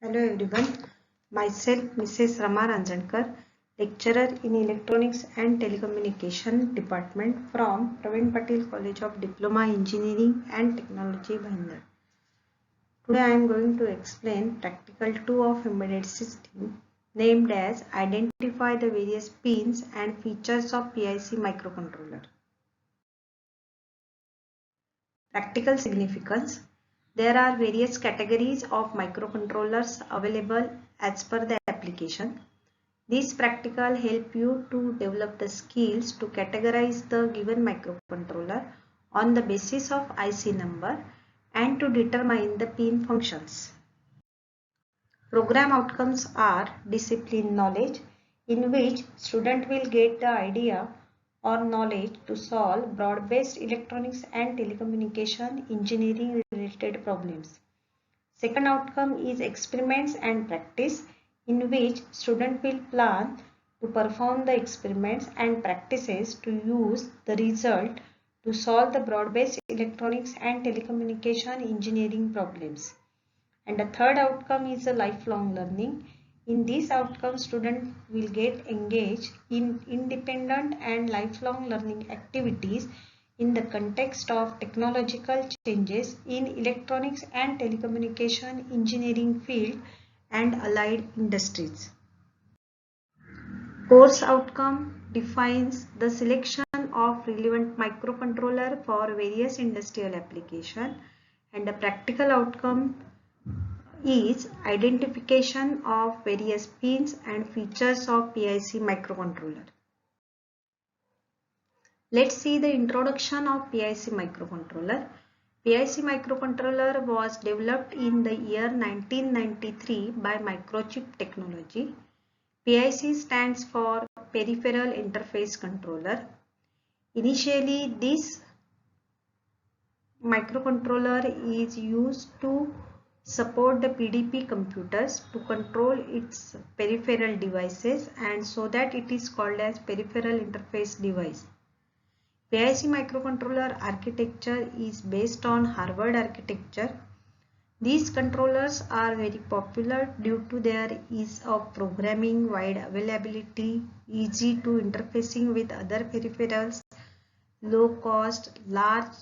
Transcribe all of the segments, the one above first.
Hello everyone, myself Mrs. Rama Ranjankar, lecturer in Electronics and Telecommunication Department from Praveen Patil College of Diploma Engineering and Technology, Bhindar. Today I am going to explain practical 2 of embedded system named as Identify the various pins and features of PIC microcontroller. Practical significance. There are various categories of microcontrollers available as per the application. These practical help you to develop the skills to categorize the given microcontroller on the basis of IC number and to determine the pin functions. Program outcomes are discipline knowledge, in which student will get the idea or knowledge to solve broad-based electronics and telecommunication engineering related problems. Second outcome is experiments and practice, in which student will plan to perform the experiments and practices to use the result to solve the broad-based electronics and telecommunication engineering problems. And the third outcome is a lifelong learning. In this outcome, student will get engaged in independent and lifelong learning activities in the context of technological changes in electronics and telecommunication engineering field and allied industries. Course outcome defines the selection of relevant microcontroller for various industrial application, and the practical outcome is identification of various pins and features of PIC microcontroller. Let's see the introduction of PIC microcontroller. PIC microcontroller was developed in the year 1993 by Microchip Technology. PIC stands for Peripheral Interface Controller. Initially, this microcontroller is used to support the PDP computers to control its peripheral devices, and so that it is called as peripheral interface device. PIC microcontroller architecture is based on Harvard architecture. These controllers are very popular due to their ease of programming, wide availability, easy to interfacing with other peripherals, low cost, large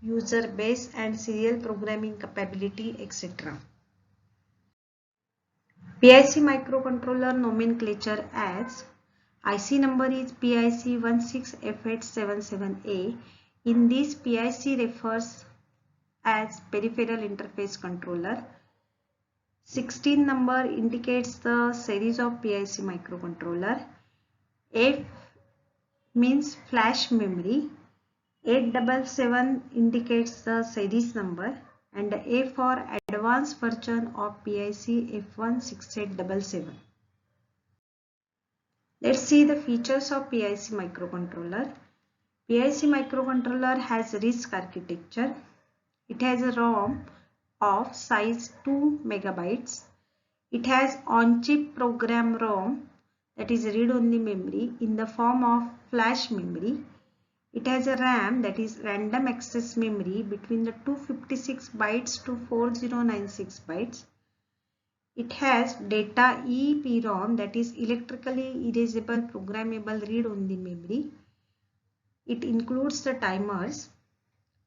user base and serial programming capability, etc. PIC microcontroller nomenclature as IC number is PIC 16F877A. In this, PIC refers as Peripheral Interface Controller. 16 number indicates the series of PIC microcontroller. F means flash memory. 877 indicates the series number, and A for advanced version of PIC F16877. Let's see the features of PIC microcontroller. PIC microcontroller has RISC architecture. It has a ROM of size 2 megabytes. It has on-chip program ROM, that is read-only memory, in the form of flash memory. It has a RAM, that is random access memory, between the 256 bytes to 4096 bytes. It has data EEPROM, that is electrically erasable programmable read-only memory. It includes the timers.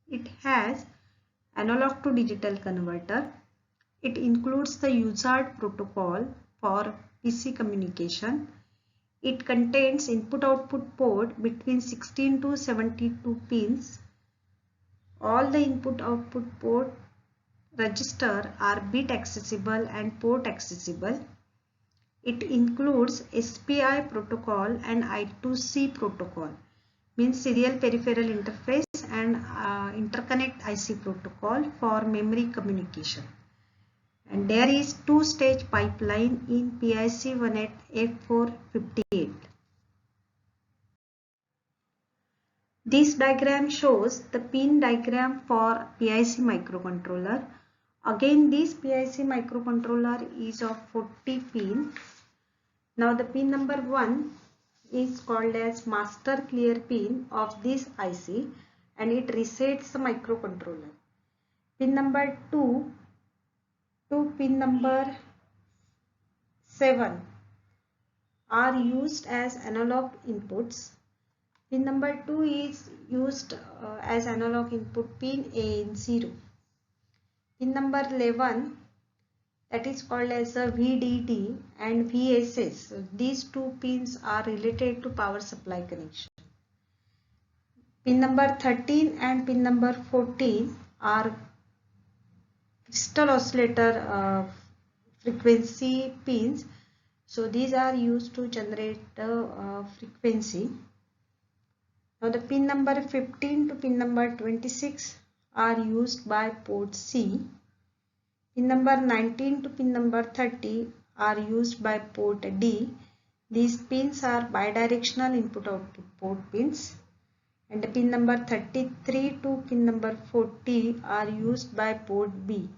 It has analog to digital converter. It includes the UART protocol for PC communication. It contains input-output port between 16 to 72 pins. All the input-output port register are bit accessible and port accessible. It includes SPI protocol and I2C protocol, means serial peripheral interface, and interconnect IC protocol for memory communication. And there is two-stage pipeline in PIC 18F458. This diagram shows the pin diagram for PIC microcontroller. Again, this PIC microcontroller is of 40 pin. Now the pin number 1 is called as master clear pin of this IC, and it resets the microcontroller. Pin number 2 to pin number 7 are used as analog inputs. Pin number 2 is used as analog input pin AN0. Pin number 11, that is called as a VDD and VSS. So these two pins are related to power supply connection. Pin number 13 and pin number 14 are crystal oscillator frequency pins. So these are used to generate the frequency. Now the pin number 15 to pin number 26 are used by port C. Pin number 19 to pin number 30 are used by port D. These pins are bidirectional input-output port pins. And the pin number 33 to pin number 40 are used by port B.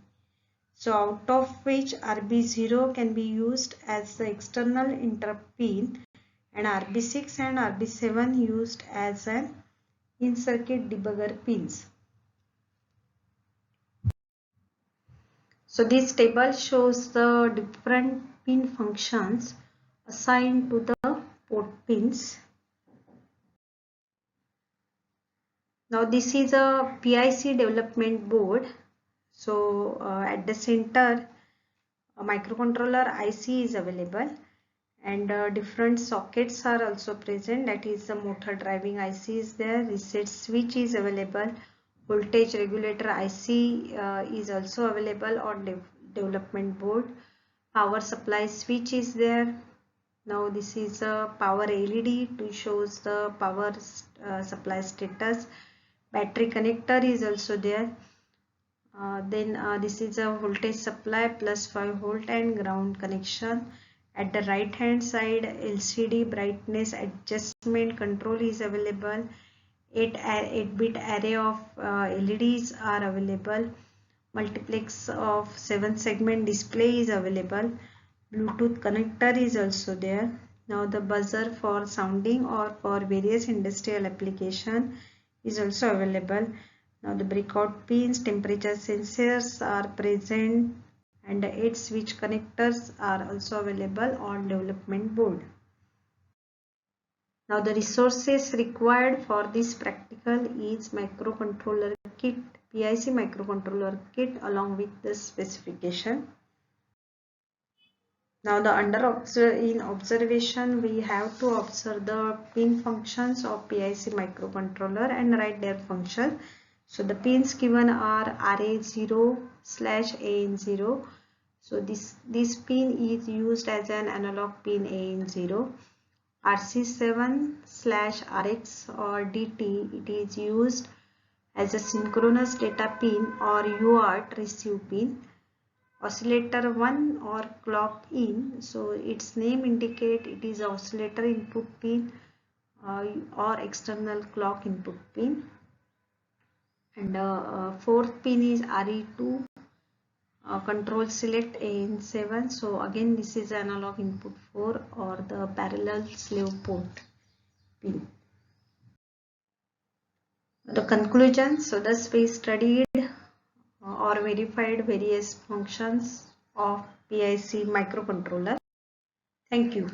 So out of which RB0 can be used as the external interrupt pin and RB6 and RB7 used as an in-circuit debugger pins. So this table shows the different pin functions assigned to the port pins. Now this is a PIC development board. So at the center a microcontroller IC is available and different sockets are also present. That is the motor driving IC is there, reset switch is available, voltage regulator IC is also available on development board, power supply switch is there. Now this is a power LED to shows the power supply status. Battery connector is also there. This is a voltage supply plus 5 volt and ground connection. At the right hand side LCD brightness adjustment control is available. 8-bit array of LEDs are available. Multiplex of 7 segment display is available. Bluetooth connector is also there. Now the buzzer for sounding or for various industrial application is also available. Now the breakout pins, temperature sensors are present and the 8 switch connectors are also available on development board. Now the resources required for this practical is microcontroller kit, PIC microcontroller kit along with the specification. Now the in observation we have to observe the pin functions of PIC microcontroller and write their function. So the pins given are RA0/AN0. So this pin is used as an analog pin AN0. RC7/RX or DT, it is used as a synchronous data pin or UART receive pin. Oscillator 1 or clock in, so its name indicate it is oscillator input pin or external clock input pin. And fourth pin is RE2 control select AN7. So again this is analog input 4 or the parallel slave port pin. The conclusion, so thus we studied or verified various functions of PIC microcontroller. Thank you.